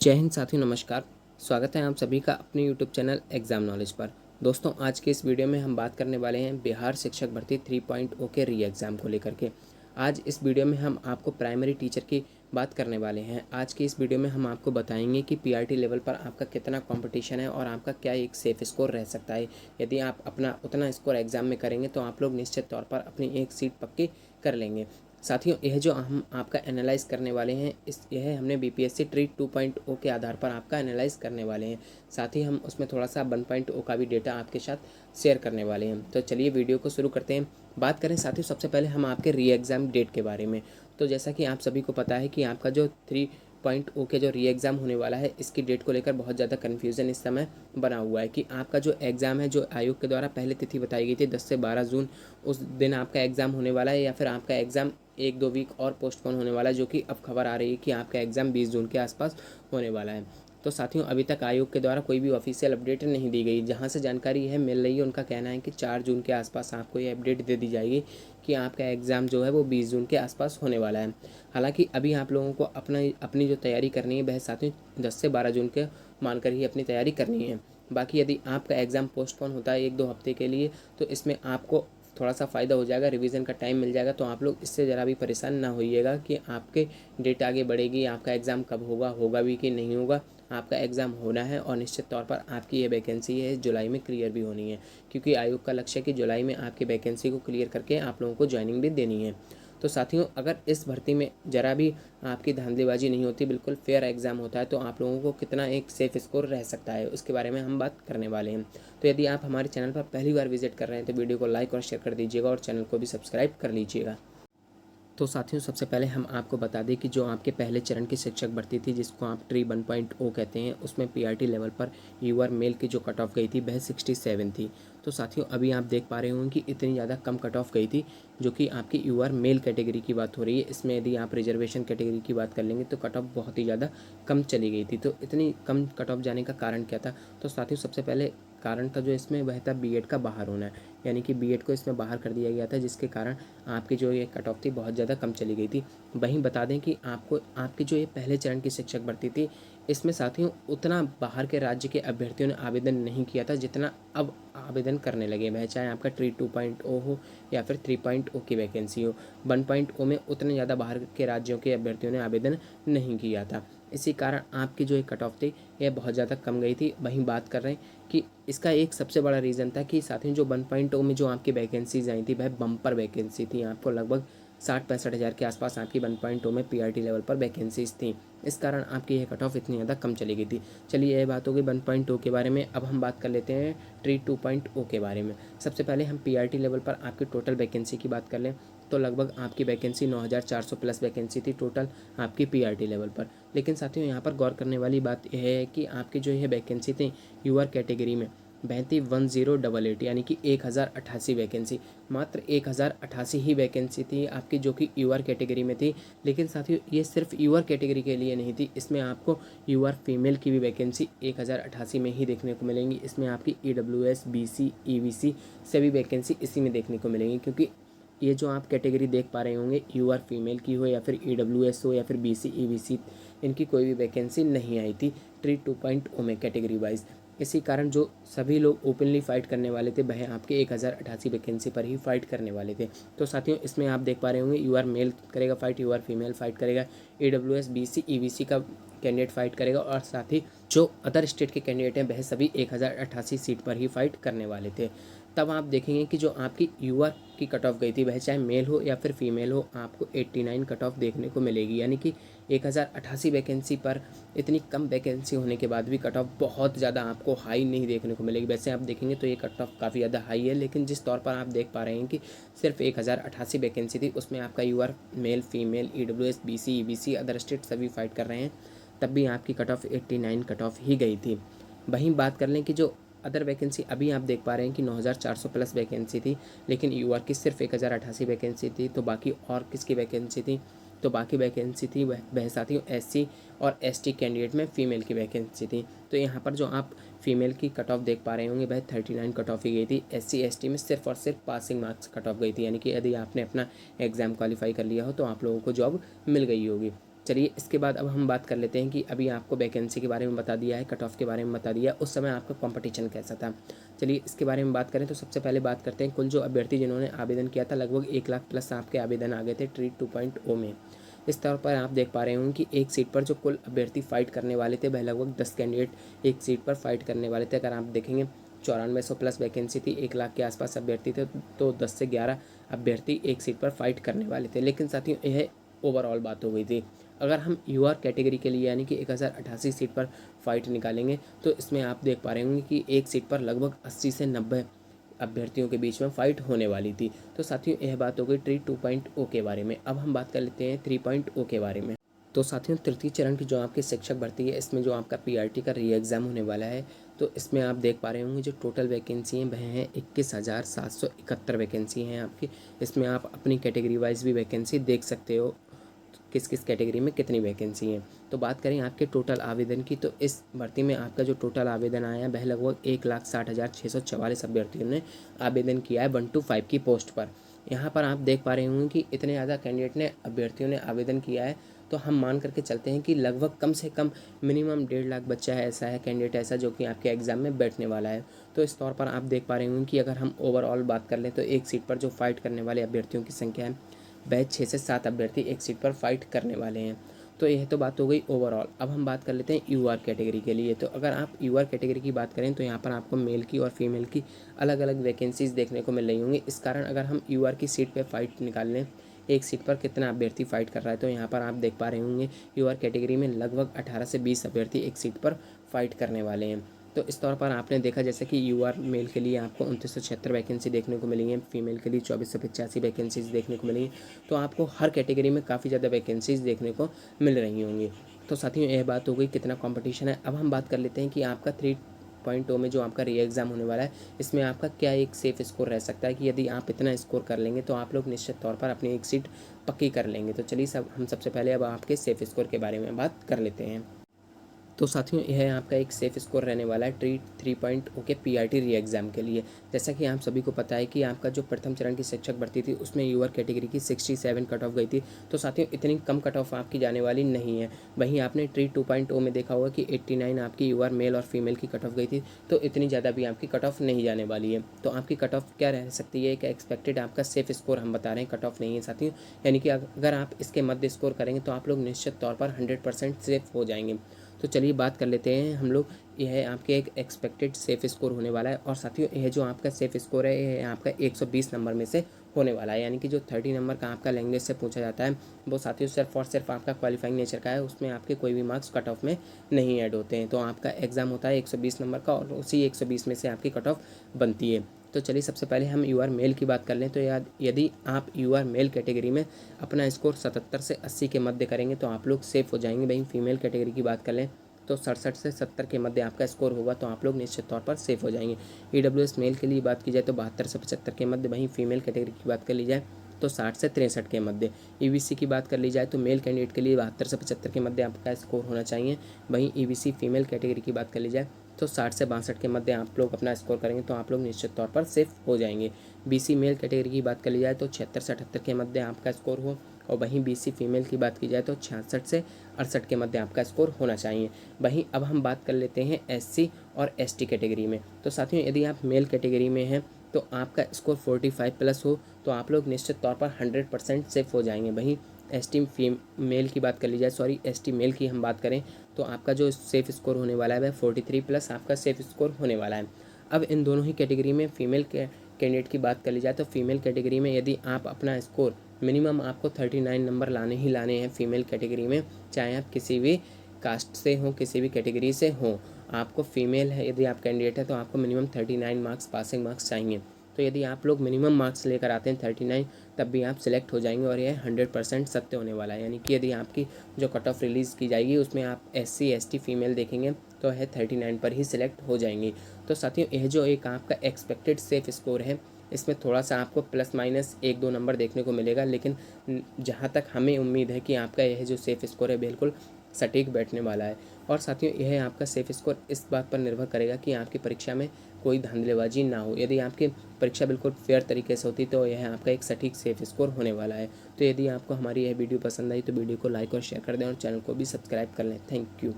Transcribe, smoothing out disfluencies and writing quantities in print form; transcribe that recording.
जय हिंद साथियों, नमस्कार। स्वागत है आप सभी का अपने यूट्यूब चैनल एग्ज़ाम नॉलेज पर। दोस्तों, आज के इस वीडियो में हम बात करने वाले हैं बिहार शिक्षक भर्ती 3.0 के री एग्ज़ाम को लेकर के। आज इस वीडियो में हम आपको प्राइमरी टीचर की बात करने वाले हैं। आज की इस वीडियो में हम आपको बताएंगे कि पीआरटी लेवल पर आपका कितना कंपटीशन है और आपका क्या एक सेफ स्कोर रह सकता है। यदि आप अपना उतना स्कोर एग्ज़ाम में करेंगे तो आप लोग निश्चित तौर पर अपनी एक सीट पक्की कर लेंगे। साथियों, यह जो हम आपका एनालाइज करने वाले हैं यह हमने बीपीएससी ट्रीट 2.0 के आधार पर आपका एनालाइज करने वाले हैं। साथ ही हम उसमें थोड़ा सा 1.0 का भी डेटा आपके साथ शेयर करने वाले हैं। तो चलिए वीडियो को शुरू करते हैं। बात करें साथियों, सबसे पहले हम आपके री एग्ज़ाम डेट के बारे में। तो जैसा कि आप सभी को पता है कि आपका जो 3.0 के जो री एग्ज़ाम होने वाला है, इसकी डेट को लेकर बहुत ज़्यादा कन्फ्यूज़न इस समय बना हुआ है कि आपका जो एग्ज़ाम है, जो आयोग के द्वारा पहले तिथि बताई गई थी 10 से 12 जून, उस दिन आपका एग्ज़ाम होने वाला है या फिर आपका एग्ज़ाम 1-2 वीक और पोस्टपोन होने वाला है, जो कि अब खबर आ रही है कि आपका एग्ज़ाम 20 जून के आसपास होने वाला है। तो साथियों, अभी तक आयोग के द्वारा कोई भी ऑफिशियल अपडेट नहीं दी गई। जहां से जानकारी यह मिल रही है, उनका कहना है कि 4 जून के आसपास आपको ये अपडेट दे दी जाएगी कि आपका एग्ज़ाम जो है वो 20 जून के आसपास होने वाला है। हालांकि अभी आप लोगों को अपनी जो तैयारी करनी है वह साथियों 10 से 12 जून के मानकर ही अपनी तैयारी करनी है। बाकी यदि आपका एग्ज़ाम पोस्टपोन होता है 1-2 हफ्ते के लिए, तो इसमें आपको थोड़ा सा फ़ायदा हो जाएगा, रिवीजन का टाइम मिल जाएगा। तो आप लोग इससे ज़रा भी परेशान ना होइएगा कि आपके डेट आगे बढ़ेगी, आपका एग्ज़ाम कब होगा, होगा भी कि नहीं होगा। आपका एग्ज़ाम होना है और निश्चित तौर पर आपकी ये वैकेंसी है जुलाई में क्लियर भी होनी है, क्योंकि आयोग का लक्ष्य है कि जुलाई में आपकी वैकेंसी को क्लियर करके आप लोगों को ज्वाइनिंग भी देनी है। तो साथियों, अगर इस भर्ती में ज़रा भी आपकी धांधलीबाजी नहीं होती, बिल्कुल फेयर एग्ज़ाम होता है, तो आप लोगों को कितना एक सेफ़ स्कोर रह सकता है, उसके बारे में हम बात करने वाले हैं। तो यदि आप हमारे चैनल पर पहली बार विजिट कर रहे हैं तो वीडियो को लाइक और शेयर कर दीजिएगा और चैनल को भी सब्सक्राइब कर लीजिएगा। तो साथियों, सबसे पहले हम आपको बता दें कि जो आपके पहले चरण की शिक्षक भर्ती थी, जिसको आप ट्री 1.0 कहते हैं, उसमें पीआरटी लेवल पर यूआर मेल की जो कट ऑफ गई थी वह 67 थी। तो साथियों, अभी आप देख पा रहे होंगे कि इतनी ज़्यादा कम कट ऑफ गई थी, जो कि आपकी यूआर मेल कैटेगरी की बात हो रही है। इसमें यदि आप रिजर्वेशन कैटेगरी की बात कर लेंगे तो कट ऑफ बहुत ही ज़्यादा कम चली गई थी। तो इतनी कम कट ऑफ जाने का कारण क्या था? तो साथियों, सबसे पहले कारण था जो इसमें वह था बीएड का बाहर होना है, यानी कि बीएड को इसमें बाहर कर दिया गया था, जिसके कारण आपकी जो ये कट ऑफ थी बहुत ज़्यादा कम चली गई थी। वहीं बता दें कि आपको आपकी जो ये पहले चरण की शिक्षक भर्ती थी, इसमें साथियों उतना बाहर के राज्य के अभ्यर्थियों ने आवेदन नहीं किया था जितना अब आवेदन करने लगे, वह चाहे आपका ट्री 2.0 हो या फिर 3.0 की वैकेंसी हो। 1.0 में उतने ज़्यादा बाहर के राज्यों के अभ्यर्थियों ने आवेदन नहीं किया था। इसी कारण आपकी जो एक कट ऑफ थी यह बहुत ज़्यादा कम गई थी। वहीं बात कर रहे हैं कि इसका एक सबसे बड़ा रीज़न था कि साथियों जो 1.0 में जो आपकी वैकेंसीज आई थी वह बम्पर वैकेंसी थी। आपको लगभग 60-65 हज़ार के आसपास आपकी 1.0 में पीआरटी लेवल पर वैकेंसीज थी। इस कारण आपकी यह कट ऑफ इतनी ज़्यादा कम चली गई थी। चलिए, यह बात होगी 1.0 के बारे में। अब हम बात कर लेते हैं ट्री 2.0 के बारे में। सबसे पहले हम पीआरटी लेवल पर आपकी टोटल वैकेंसी की बात कर लें तो लगभग आपकी वैकेंसी 9400 प्लस वैकेंसी थी टोटल आपकी पीआरटी लेवल पर। लेकिन साथियों, यहाँ पर गौर करने वाली बात यह है कि आपकी जो यह वैकेंसी थी यूआर कैटेगरी में वह थी 1088, यानी कि 1088 वैकेंसी। मात्र 1088 ही वैकेंसी थी आपकी, जो कि यूआर कैटेगरी में थी। लेकिन साथियों, ये सिर्फ यूआर कैटेगरी के लिए नहीं थी, इसमें आपको यूआर फीमेल की भी वैकेंसी 1088 में ही देखने को मिलेंगी। इसमें आपकी ईडब्ल्यूएस, बीसी, ईवीसी सभी वैकेंसी इसी में देखने को मिलेंगी, क्योंकि ये जो आप कैटेगरी देख पा रहे होंगे, यूआर फीमेल की हो या फिर ईडब्ल्यूएस हो या फिर बीसी, ईवीसी, इनकी कोई भी वैकेंसी नहीं आई थी ट्री 2.0 में कैटेगरी वाइज। इसी कारण जो सभी लोग ओपनली फाइट करने वाले थे वह आपके 1088 वैकेंसी पर ही फाइट करने वाले थे। तो साथियों, इसमें आप देख पा रहे होंगे यूआर मेल करेगा फाइट, यूआर फीमेल फाइट करेगा, ईडब्ल्यूएस, बीसी, ईवीसी का कैंडिडेट फाइट करेगा, और साथ ही जो अदर स्टेट के कैंडिडेट हैं वह सभी 1088 सीट पर ही फाइट करने वाले थे। तब आप देखेंगे कि जो आपकी यूआर की कट ऑफ गई थी, वह चाहे मेल हो या फिर फीमेल हो, आपको 89 कट ऑफ देखने को मिलेगी। यानी कि 1088 वैकेंसी पर इतनी कम वैकेंसी होने के बाद भी कट ऑफ बहुत ज़्यादा आपको हाई नहीं देखने को मिलेगी। वैसे आप देखेंगे तो ये कट ऑफ काफ़ी ज़्यादा हाई है, लेकिन जिस तौर पर आप देख पा रहे हैं कि सिर्फ 1088 वैकेंसी थी, उसमें आपका UR male, female, EWS, BC, EBC, other state सभी फाइट कर रहे हैं, तब भी आपकी कट ऑफ 89 कट ऑफ ही गई थी। वहीं बात कर लें कि जो अदर वैकेंसी अभी आप देख पा रहे हैं कि 9400 प्लस वैकेंसी थी, लेकिन यूआर की सिर्फ 1088 वैकेंसी थी। तो बाकी और किसकी वैकेंसी थी? तो बाकी वैकेंसी थी वह साथियों एससी और एसटी कैंडिडेट में फीमेल की वैकेंसी थी। तो यहाँ पर जो आप फीमेल की कट ऑफ देख पा रहे होंगे वह 39 कट ऑफ ही गई थी। एससी एसटी में सिर्फ और सिर्फ पासिंग मार्क्स कट ऑफ गई थी, यानी कि यदि आपने अपना एग्ज़ाम क्वालिफाई कर लिया हो तो आप लोगों को जॉब मिल गई होगी। चलिए इसके बाद अब हम बात कर लेते हैं कि अभी आपको वैकेंसी के बारे में बता दिया है, कट ऑफ के बारे में बता दिया, उस समय आपका कंपटीशन कैसा था। चलिए इसके बारे में बात करें तो सबसे पहले बात करते हैं कुल जो अभ्यर्थी जिन्होंने आवेदन किया था, लगभग 1 लाख प्लस आपके आवेदन आ गए थे ट्रीट 2.0 में। इस तौर पर आप देख पा रहे होंगे कि एक सीट पर जो कुल अभ्यर्थी फाइट करने वाले थे वह लगभग 10 कैंडिडेट एक सीट पर फाइट करने वाले थे। अगर आप देखेंगे 9400 प्लस वैकेंसी थी, 1 लाख के आसपास अभ्यर्थी थे, तो 10 से 11 अभ्यर्थी एक सीट पर फाइट करने वाले थे। लेकिन साथियों यह ओवरऑल बात हो गई थी। अगर हम यूआर कैटेगरी के लिए यानी कि 1088 सीट पर फाइट निकालेंगे तो इसमें आप देख पा रहे होंगे कि एक सीट पर लगभग 80 से 90 अभ्यर्थियों के बीच में फाइट होने वाली थी। तो साथियों यह बात हो गई ट्री 2.0 के बारे में। अब हम बात कर लेते हैं 3.0 के बारे में। तो साथियों तृतीय चरण की जो आपकी शिक्षक भर्ती है, इसमें जो आपका पीआरटी का री एग्ज़ाम होने वाला है, तो इसमें आप देख पा रहे होंगे जो टोटल वैकेंसी हैं वह हैं 21,771 वैकेंसी हैं आपकी। इसमें आप अपनी कैटेगरी वाइज भी वैकेंसी देख सकते हो, किस किस कैटेगरी में कितनी वैकेंसी हैं। तो बात करें आपके टोटल आवेदन की, तो इस भर्ती में आपका जो टोटल आवेदन आया है वह लगभग 1,60,644 अभ्यर्थियों ने आवेदन किया है 1 to 5 की पोस्ट पर। यहाँ पर आप देख पा रहे होंगे कि इतने ज़्यादा कैंडिडेट ने अभ्यर्थियों ने आवेदन किया है, तो हम मान करके चलते हैं कि लगभग कम से कम मिनिमम 1.5 लाख बच्चा है ऐसा है, कैंडिडेट ऐसा जो कि आपके एग्ज़ाम में बैठने वाला है। तो इस तौर पर आप देख पा रहे होंगे कि अगर हम ओवरऑल बात कर लें तो एक सीट पर जो फाइट करने वाले अभ्यर्थियों की संख्या है वह 6 से 7 अभ्यर्थी एक सीट पर फाइट करने वाले हैं। तो यह तो बात हो गई ओवरऑल। अब हम बात कर लेते हैं यूआर कैटेगरी के लिए। तो अगर आप यूआर कैटेगरी की बात करें तो यहाँ पर आपको मेल की और फीमेल की अलग अलग वैकेंसीज देखने को मिल रही होंगी। इस कारण अगर हम यूआर की सीट पर फाइट निकाल लें, एक सीट पर कितना अभ्यर्थी फाइट कर रहा है, तो यहाँ पर आप देख पा रहे होंगे यूआर कैटेगरी में लगभग 18 से 20 अभ्यर्थी एक सीट पर फाइट करने वाले हैं। तो इस तौर पर आपने देखा जैसे कि यूआर मेल के लिए आपको 2976 वैकेंसी देखने को मिली है, फीमेल के लिए 2485 वैकेंसीज देखने को मिली है। तो आपको हर कैटेगरी में काफ़ी ज़्यादा वैकेंसीज देखने को मिल रही होंगी। तो साथियों यह बात हो गई कितना कंपटीशन है। अब हम बात कर लेते हैं कि आपका 3.0 में जो आपका री एग्ज़ाम होने वाला है, इसमें आपका क्या एक सेफ स्कोर रह सकता है कि यदि आप इतना स्कोर कर लेंगे तो आप लोग निश्चित तौर पर अपनी एक सीट पक्की कर लेंगे। तो चलिए हम सबसे पहले अब आपके सेफ स्कोर के बारे में बात कर लेते हैं। तो साथियों यह आपका एक सेफ स्कोर रहने वाला है ट्री 3.0 के पीआरटी री एग्ज़ाम के लिए। जैसा कि आप सभी को पता है कि आपका जो प्रथम चरण की शिक्षक भर्ती थी उसमें यूआर कैटेगरी की 67 कट ऑफ गई थी। तो साथियों इतनी कम कट ऑफ आपकी जाने वाली नहीं है। वहीं आपने ट्री 2.0 में देखा होगा कि 89 आपकी यूआर मेल और फीमेल की कट ऑफ गई थी, तो इतनी ज़्यादा भी आपकी कट ऑफ नहीं जाने वाली है। तो आपकी कट ऑफ क्या रह सकती है, एक एक्सपेक्टेड आपका सेफ स्कोर हम बता रहे हैं, कट ऑफ नहीं है साथियों। यानी कि अगर आप इसके मध्य स्कोर करेंगे तो आप लोग निश्चित तौर पर 100% सेफ हो जाएंगे। तो चलिए बात कर लेते हैं हम लोग, यह आपके एक एक्सपेक्टेड सेफ स्कोर होने वाला है। और साथियों यह जो आपका सेफ स्कोर है यह आपका 120 नंबर में से होने वाला है। यानी कि जो 30 नंबर का आपका लैंग्वेज से पूछा जाता है वो साथियों सिर्फ और सिर्फ आपका क्वालिफाइंग नेचर का है, उसमें आपके कोई भी मार्क्स कट ऑफ में नहीं ऐड होते हैं। तो आपका एग्ज़ाम होता है 120 नंबर का और उसी 120 में से आपकी कट ऑफ बनती है। तो चलिए सबसे पहले हम यूआर मेल की बात कर लें। तो यदि आप यूआर मेल कैटेगरी में अपना स्कोर 77 से 80 के मध्य करेंगे तो आप लोग सेफ हो जाएंगे। वहीं फीमेल कैटेगरी की बात कर लें तो 67 से 70 के मध्य आपका स्कोर होगा तो आप लोग निश्चित तौर पर सेफ हो जाएंगे। ईडब्ल्यूएस मेल के लिए बात की जाए तो 72 से 75 के मध्य, वहीं फीमेल कैटेगरी की बात कर ली जाए तो 60 से 63 के मध्य। ईबीसी की बात कर ली जाए तो मेल कैंडिडेट के लिए 72 से 75 के मध्य आपका स्कोर होना चाहिए। वहीं ईबीसी फीमेल कैटेगरी की बात कर ली जाए तो 60 से 62 के मध्य आप लोग अपना स्कोर करेंगे तो आप लोग निश्चित तौर पर सेफ हो जाएंगे। बीसी मेल कैटेगरी की बात कर ली जाए तो 76 से 78 के मध्य आपका स्कोर हो, और वहीं बीसी फीमेल की बात की जाए तो 66 से 68 के मध्य आपका स्कोर होना चाहिए। वहीं अब हम बात कर लेते हैं एससी और एसटी कैटेगरी में। तो साथियों यदि आप मेल कैटेगरी में हैं तो आपका स्कोर 45 प्लस हो तो आप लोग निश्चित तौर पर 100% सेफ हो जाएंगे। वहीं एसटी मेल की बात कर ली जाए, एसटी मेल की हम बात करें तो आपका जो सेफ स्कोर होने वाला है वह 43 प्लस आपका सेफ स्कोर होने वाला है। अब इन दोनों ही कैटेगरी में फीमेल कैंडिडेट की बात कर ली जाए तो फीमेल कैटेगरी में यदि आप अपना स्कोर मिनिमम आपको 39 नंबर लाने ही लाने हैं फीमेल कैटेगरी में, चाहे आप किसी भी कास्ट से हो, किसी भी कैटेगरी से हो, आपको फीमेल है यदि आप कैंडिडेट है तो आपको मिनिमम 39 मार्क्स पासिंग मार्क्स चाहिए। तो यदि आप लोग मिनिमम मार्क्स लेकर आते हैं 39 तब भी आप सिलेक्ट हो जाएंगे और यह 100% सत्य होने वाला है। यानी कि यदि आपकी जो कट ऑफ रिलीज़ की जाएगी उसमें आप एससी एसटी फीमेल देखेंगे तो है 39 पर ही सिलेक्ट हो जाएंगी। तो साथियों यह जो एक आपका एक्सपेक्टेड सेफ स्कोर है इसमें थोड़ा सा आपको प्लस माइनस 1-2 नंबर देखने को मिलेगा, लेकिन जहाँ तक हमें उम्मीद है कि आपका यह जो सेफ स्कोर है बिल्कुल सटीक बैठने वाला है। और साथियों यह आपका सेफ स्कोर इस बात पर निर्भर करेगा कि आपकी परीक्षा में कोई धांधलेबाजी ना हो। यदि आपकी परीक्षा बिल्कुल फेयर तरीके से होती तो यह आपका एक सटीक सेफ स्कोर होने वाला है। तो यदि आपको हमारी यह वीडियो पसंद आई तो वीडियो को लाइक और शेयर कर दें और चैनल को भी सब्सक्राइब कर लें। Thank you.